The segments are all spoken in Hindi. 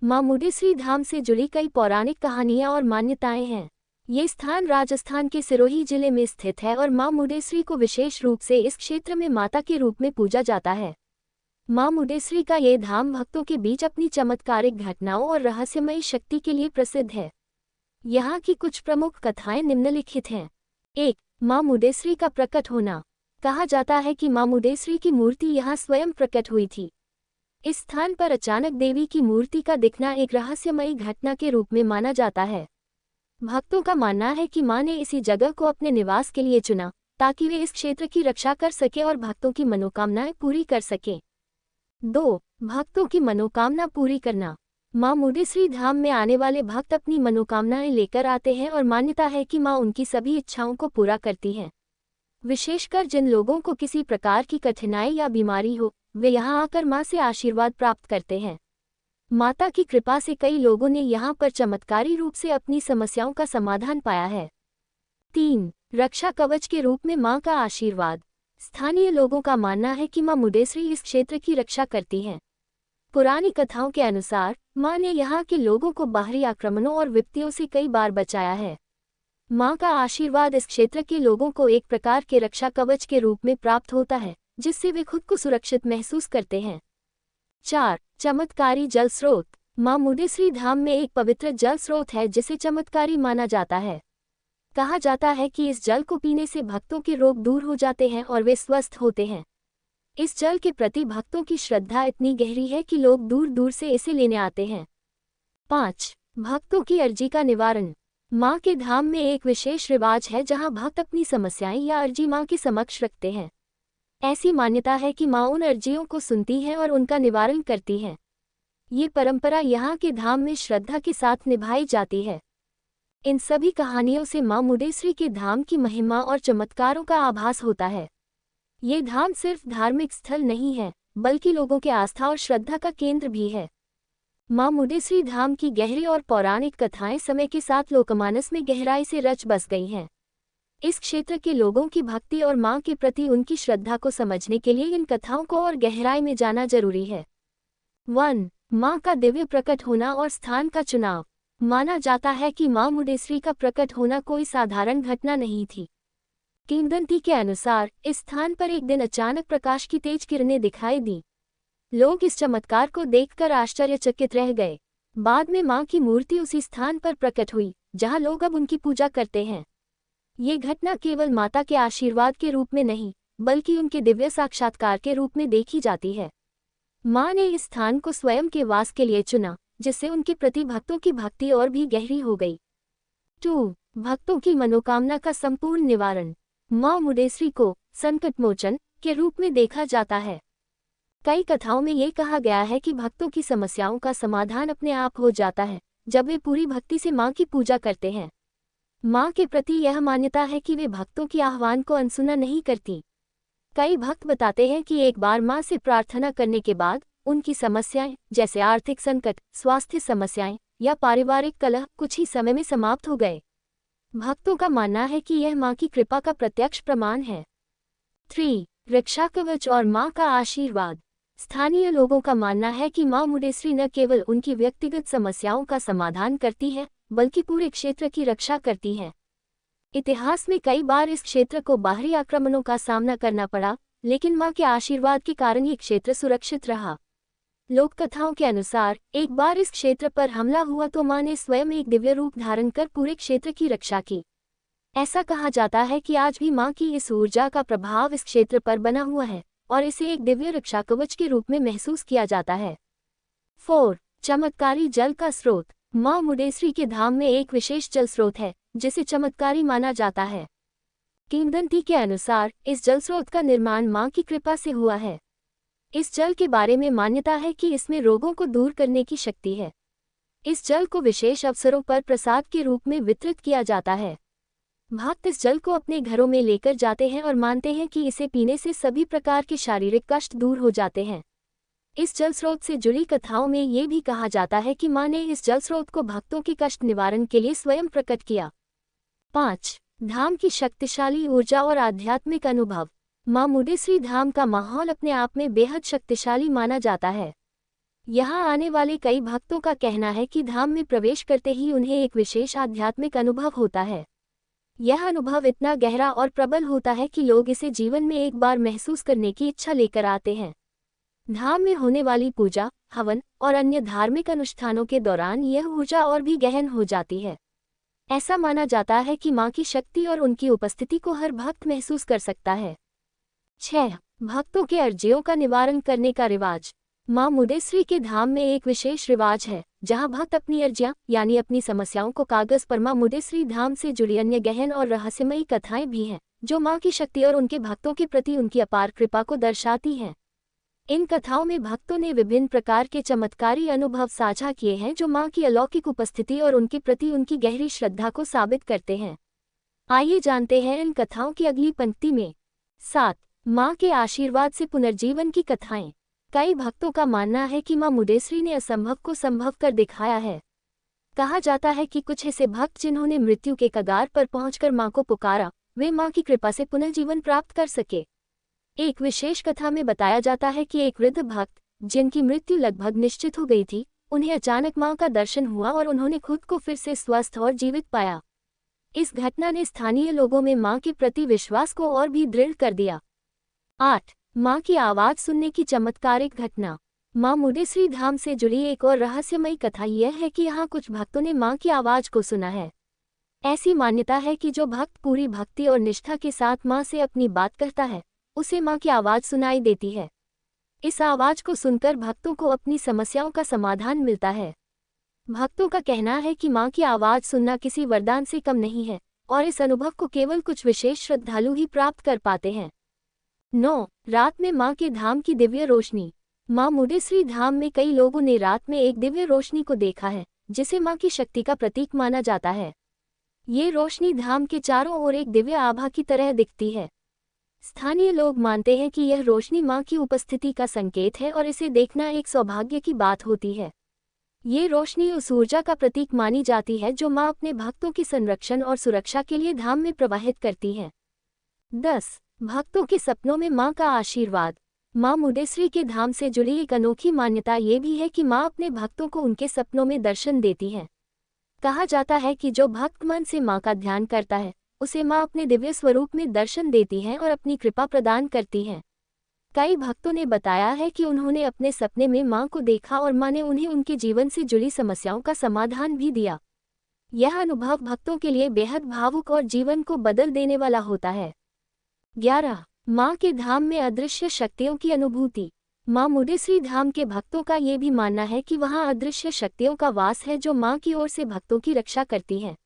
मां मुंडेश्वरी धाम से जुड़ी कई पौराणिक कहानियां और मान्यताएं हैं। ये स्थान राजस्थान के सिरोही जिले में स्थित है और मां मुंडेश्वरी को विशेष रूप से इस क्षेत्र में माता के रूप में पूजा जाता है। मां मुंडेश्वरी का ये धाम भक्तों के बीच अपनी चमत्कारिक घटनाओं और रहस्यमयी शक्ति के लिए प्रसिद्ध है। यहाँ की कुछ प्रमुख कथाएं निम्नलिखित हैं। 1. मां मुंडेश्वरी का प्रकट होना। कहा जाता है कि मां मुंडेश्वरी की मूर्ति यहाँ स्वयं प्रकट हुई थी। इस स्थान पर अचानक देवी की मूर्ति का दिखना एक रहस्यमयी घटना के रूप में माना जाता है। भक्तों का मानना है कि मां ने इसी जगह को अपने निवास के लिए चुना ताकि वे इस क्षेत्र की रक्षा कर सके और भक्तों की मनोकामनाएं पूरी कर सके। 2. भक्तों की मनोकामना पूरी करना। मां मुंडेश्वरी धाम में आने वाले भक्त अपनी मनोकामनाएं लेकर आते हैं और मान्यता है कि मां उनकी सभी इच्छाओं को पूरा करती हैं। विशेषकर जिन लोगों को किसी प्रकार की कठिनाई या बीमारी हो, वे यहाँ आकर मां से आशीर्वाद प्राप्त करते हैं। माता की कृपा से कई लोगों ने यहाँ पर चमत्कारी रूप से अपनी समस्याओं का समाधान पाया है। 3. रक्षा कवच के रूप में मां का आशीर्वाद। स्थानीय लोगों का मानना है कि मां मुंडेश्वरी इस क्षेत्र की रक्षा करती हैं। पुरानी कथाओं के अनुसार मां ने यहाँ के लोगों को बाहरी आक्रमणों और विपत्तियों से कई बार बचाया है। मां का आशीर्वाद इस क्षेत्र के लोगों को एक प्रकार के रक्षा कवच के रूप में प्राप्त होता है, जिससे वे खुद को सुरक्षित महसूस करते हैं। 4. चमत्कारी जल स्रोत। मां मुंडेश्वरी धाम में एक पवित्र जल स्रोत है जिसे चमत्कारी माना जाता है। कहा जाता है कि इस जल को पीने से भक्तों के रोग दूर हो जाते हैं और वे स्वस्थ होते हैं। इस जल के प्रति भक्तों की श्रद्धा इतनी गहरी है कि लोग दूर दूर से इसे लेने आते हैं। 5. भक्तों की अर्जी का निवारण। मां के धाम में एक विशेष रिवाज है जहां भक्त अपनी समस्याएं या अर्जी मां के समक्ष रखते हैं। ऐसी मान्यता है कि मां उन अर्जियों को सुनती है और उनका निवारण करती है। ये परंपरा यहाँ के धाम में श्रद्धा के साथ निभाई जाती है। इन सभी कहानियों से मां मुंडेश्वरी के धाम की महिमा और चमत्कारों का आभास होता है। ये धाम सिर्फ धार्मिक स्थल नहीं है, बल्कि लोगों के आस्था और श्रद्धा का केंद्र भी है। मां मुंडेश्वरी धाम की गहरी और पौराणिक कथाएं समय के साथ लोकमानस में गहराई से रच बस गई हैं। इस क्षेत्र के लोगों की भक्ति और मां के प्रति उनकी श्रद्धा को समझने के लिए इन कथाओं को और गहराई में जाना जरूरी है। 1. मां का दिव्य प्रकट होना और स्थान का चुनाव। माना जाता है कि मां मुंडेश्वरी का प्रकट होना कोई साधारण घटना नहीं थी। किंवदंती के अनुसार इस स्थान पर एक दिन अचानक प्रकाश की तेज किरणें दिखाई दी। लोग इस चमत्कार को देखकर आश्चर्यचकित रह गए। बाद में मां की मूर्ति उसी स्थान पर प्रकट हुई जहां लोग अब उनकी पूजा करते हैं। ये घटना केवल माता के आशीर्वाद के रूप में नहीं, बल्कि उनके दिव्य साक्षात्कार के रूप में देखी जाती है। मां ने इस स्थान को स्वयं के वास के लिए चुना, जिससे उनके प्रति भक्तों की भक्ति और भी गहरी हो गई। 2. भक्तों की मनोकामना का संपूर्ण निवारण। मां मुंडेश्वरी को संकटमोचन के रूप में देखा जाता है। कई कथाओं में ये कहा गया है कि भक्तों की समस्याओं का समाधान अपने आप हो जाता है जब वे पूरी भक्ति से मां की पूजा करते हैं। मां के प्रति यह मान्यता है कि वे भक्तों की आह्वान को अनसुना नहीं करती। कई भक्त बताते हैं कि एक बार मां से प्रार्थना करने के बाद उनकी समस्याएं, जैसे आर्थिक संकट, स्वास्थ्य समस्याएं या पारिवारिक कलह, कुछ ही समय में समाप्त हो गए। भक्तों का मानना है कि यह मां की कृपा का प्रत्यक्ष प्रमाण है। 3. रक्षा कवच और मां का आशीर्वाद। स्थानीय लोगों का मानना है कि मां मुंडेश्वरी न केवल उनकी व्यक्तिगत समस्याओं का समाधान करती है, बल्कि पूरे क्षेत्र की रक्षा करती है। इतिहास में कई बार इस क्षेत्र को बाहरी आक्रमणों का सामना करना पड़ा, लेकिन मां के आशीर्वाद के कारण ये क्षेत्र सुरक्षित रहा। लोक कथाओं के अनुसार एक बार इस क्षेत्र पर हमला हुआ तो मां ने स्वयं एक दिव्य रूप धारण कर पूरे क्षेत्र की रक्षा की। ऐसा कहा जाता है कि आज भी मां की इस ऊर्जा का प्रभाव इस क्षेत्र पर बना हुआ है और इसे एक दिव्य रक्षा कवच के रूप में महसूस किया जाता है। 4. चमत्कारी जल का स्रोत। मां मुंडेश्वरी के धाम में एक विशेष जल स्रोत है जिसे चमत्कारी माना जाता है। किंवदंती के अनुसार इस जल स्रोत का निर्माण मां की कृपा से हुआ है। इस जल के बारे में मान्यता है कि इसमें रोगों को दूर करने की शक्ति है। इस जल को विशेष अवसरों पर प्रसाद के रूप में वितरित किया जाता है। भक्त इस जल को अपने घरों में लेकर जाते हैं और मानते हैं कि इसे पीने से सभी प्रकार के शारीरिक कष्ट दूर हो जाते हैं। इस जल स्रोत से जुड़ी कथाओं में ये भी कहा जाता है कि मां ने इस जल स्रोत को भक्तों के कष्ट निवारण के लिए स्वयं प्रकट किया। 5. धाम की शक्तिशाली ऊर्जा और आध्यात्मिक अनुभव। मां मुंडेश्वरी धाम का माहौल अपने आप में बेहद शक्तिशाली माना जाता है। यहाँ आने वाले कई भक्तों का कहना है कि धाम में प्रवेश करते ही उन्हें एक विशेष आध्यात्मिक अनुभव होता है। यह अनुभव इतना गहरा और प्रबल होता है कि लोग इसे जीवन में एक बार महसूस करने की इच्छा लेकर आते हैं। धाम में होने वाली पूजा, हवन और अन्य धार्मिक अनुष्ठानों के दौरान यह ऊर्जा और भी गहन हो जाती है। ऐसा माना जाता है कि मां की शक्ति और उनकी उपस्थिति को हर भक्त महसूस कर सकता है। 6. भक्तों के अर्जियों का निवारण करने का रिवाज। मां मुंडेश्वरी के धाम में एक विशेष रिवाज है, जहां भक्त अपनी अर्जियां यानी अपनी समस्याओं को कागज पर मां मुंडेश्वरी धाम से जुड़ी अन्य गहन और रहस्यमयी कथाएं भी हैं, जो मां की शक्ति और उनके भक्तों के प्रति उनकी अपार कृपा को दर्शाती हैं। इन कथाओं में भक्तों ने विभिन्न प्रकार के चमत्कारी अनुभव साझा किए हैं, जो मां की अलौकिक उपस्थिति और उनके प्रति उनकी गहरी श्रद्धा को साबित करते हैं। आइए जानते हैं इन कथाओं की अगली पंक्ति में। 7. मां के आशीर्वाद से पुनर्जीवन की कथाएं। कई भक्तों का मानना है कि मां मुंडेश्वरी ने असंभव को संभव कर दिखाया है। कहा जाता है कि कुछ ऐसे भक्त जिन्होंने मृत्यु के कगार पर पहुंचकर मां को पुकारा, वे मां की कृपा से पुनर्जीवन प्राप्त कर सके। एक विशेष कथा में बताया जाता है कि एक वृद्ध भक्त, जिनकी मृत्यु लगभग निश्चित हो गई थी, उन्हें अचानक मां का दर्शन हुआ और उन्होंने खुद को फिर से स्वस्थ और जीवित पाया। इस घटना ने स्थानीय लोगों में मां के प्रति विश्वास को और भी दृढ़ कर दिया। 8. मां की आवाज सुनने की चमत्कारिक घटना। मां मुंडेश्वरी धाम से जुड़ी एक और रहस्यमयी कथा यह है कि यहाँ कुछ भक्तों ने मां की आवाज को सुना है। ऐसी मान्यता है कि जो भक्त पूरी भक्ति और निष्ठा के साथ मां से अपनी बात कहता है, उसे मां की आवाज सुनाई देती है। इस आवाज को सुनकर भक्तों को अपनी समस्याओं का समाधान मिलता है। भक्तों का कहना है कि मां की आवाज सुनना किसी वरदान से कम नहीं है, और इस अनुभव को केवल कुछ विशेष श्रद्धालु ही प्राप्त कर पाते हैं। 9. रात में मां के धाम की दिव्य रोशनी। मां मुंडेश्वरी धाम में कई लोगों ने रात में एक दिव्य रोशनी को देखा है, जिसे मां की शक्ति का प्रतीक माना जाता है। ये रोशनी धाम के चारों ओर एक दिव्य आभा की तरह दिखती है। स्थानीय लोग मानते हैं कि यह रोशनी मां की उपस्थिति का संकेत है और इसे देखना एक सौभाग्य की बात होती है। ये रोशनी उस ऊर्जा का प्रतीक मानी जाती है जो मां अपने भक्तों की संरक्षण और सुरक्षा के लिए धाम में प्रवाहित करती है। 10. भक्तों के सपनों में मां का आशीर्वाद। मां मुंडेश्वरी के धाम से जुड़ी एक अनोखी मान्यता ये भी है कि मां अपने भक्तों को उनके सपनों में दर्शन देती है। कहा जाता है कि जो भक्त मन से मां का ध्यान करता है, उसे मां अपने दिव्य स्वरूप में दर्शन देती है और अपनी कृपा प्रदान करती है। कई भक्तों ने बताया है कि उन्होंने अपने सपने में मां को देखा और मां ने उन्हें उनके जीवन से जुड़ी समस्याओं का समाधान भी दिया। यह अनुभव भक्तों के लिए बेहद भावुक और जीवन को बदल देने वाला होता है। 11. मां के धाम में अदृश्य शक्तियों की अनुभूति। मां मुंडेश्वरी धाम के भक्तों का ये भी मानना है कि वहां अदृश्य शक्तियों का वास है जो मां की ओर से भक्तों की रक्षा करती हैं।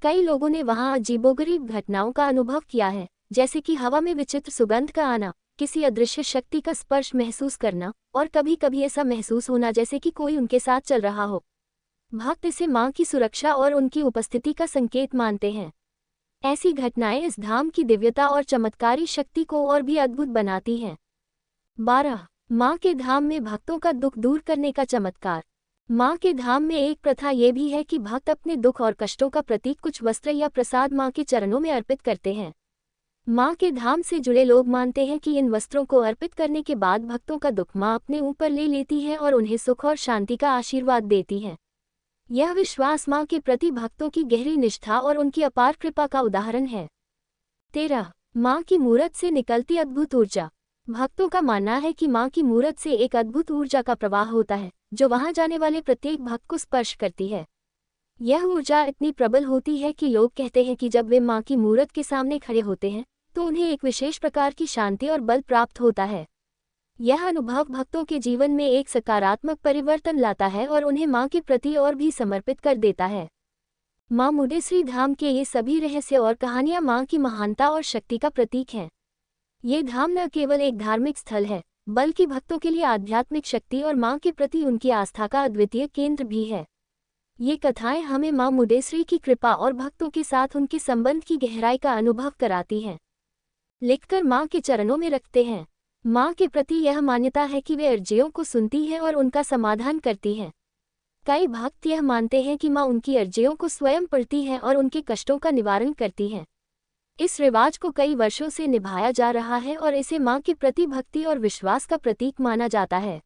कई लोगों ने वहां अजीबोगरीब घटनाओं का अनुभव किया है, जैसे कि हवा में विचित्र सुगंध का आना, किसी अदृश्य शक्ति का स्पर्श महसूस करना और कभी-कभी ऐसा महसूस होना जैसे कि कोई उनके साथ चल रहा हो। भक्त इसे मां की सुरक्षा और उनकी उपस्थिति का संकेत मानते हैं। ऐसी घटनाएं इस धाम की दिव्यता और चमत्कारी शक्ति को और भी अद्भुत बनाती हैं। 12. मां के धाम में भक्तों का दुख दूर करने का चमत्कार। मां के धाम में एक प्रथा ये भी है कि भक्त अपने दुख और कष्टों का प्रतीक कुछ वस्त्र या प्रसाद मां के चरणों में अर्पित करते हैं। मां के धाम से जुड़े लोग मानते हैं कि इन वस्त्रों को अर्पित करने के बाद भक्तों का दुख मां अपने ऊपर ले लेती है और उन्हें सुख और शांति का आशीर्वाद देती है। यह विश्वास मां के प्रति भक्तों की गहरी निष्ठा और उनकी अपार कृपा का उदाहरण है। 13. मां की मूरत से निकलती अद्भुत ऊर्जा। भक्तों का मानना है कि मां की मूरत से एक अद्भुत ऊर्जा का प्रवाह होता है, जो वहां जाने वाले प्रत्येक भक्त को स्पर्श करती है। यह ऊर्जा इतनी प्रबल होती है कि लोग कहते हैं कि जब वे मां की मूरत के सामने खड़े होते हैं, तो उन्हें एक विशेष प्रकार की शांति और बल प्राप्त होता है। यह अनुभव भक्तों के जीवन में एक सकारात्मक परिवर्तन लाता है और उन्हें मां के प्रति और भी समर्पित कर देता है। मां मुंडेश्वरी धाम के ये सभी रहस्य और कहानियां मां की महानता और शक्ति का प्रतीक हैं। ये धाम न केवल एक धार्मिक स्थल है, बल्कि भक्तों के लिए आध्यात्मिक शक्ति और मां के प्रति उनकी आस्था का अद्वितीय केंद्र भी है। ये कथाएं हमें मां मुंडेश्वरी की कृपा और भक्तों के साथ उनके संबंध की गहराई का अनुभव कराती हैं। लिखकर मां के चरणों में रखते हैं। मां के प्रति यह मान्यता है कि वे अर्जियों को सुनती है और उनका समाधान करती है। कई भक्त यह मानते हैं कि मां उनकी अर्जियों को स्वयं पढ़ती है और उनके कष्टों का निवारण करती है। इस रिवाज को कई वर्षों से निभाया जा रहा है और इसे मां के प्रति भक्ति और विश्वास का प्रतीक माना जाता है।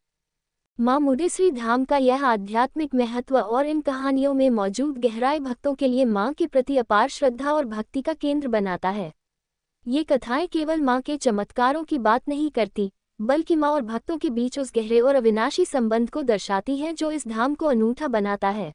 मां मुंडेश्वरी धाम का यह आध्यात्मिक महत्व और इन कहानियों में मौजूद गहराई भक्तों के लिए मां के प्रति अपार श्रद्धा और भक्ति का केंद्र बनाता है। ये कथाएं केवल मां के चमत्कारों की बात नहीं करती, बल्कि मां और भक्तों के बीच उस गहरे और अविनाशी संबंध को दर्शाती हैं जो इस धाम को अनूठा बनाता है।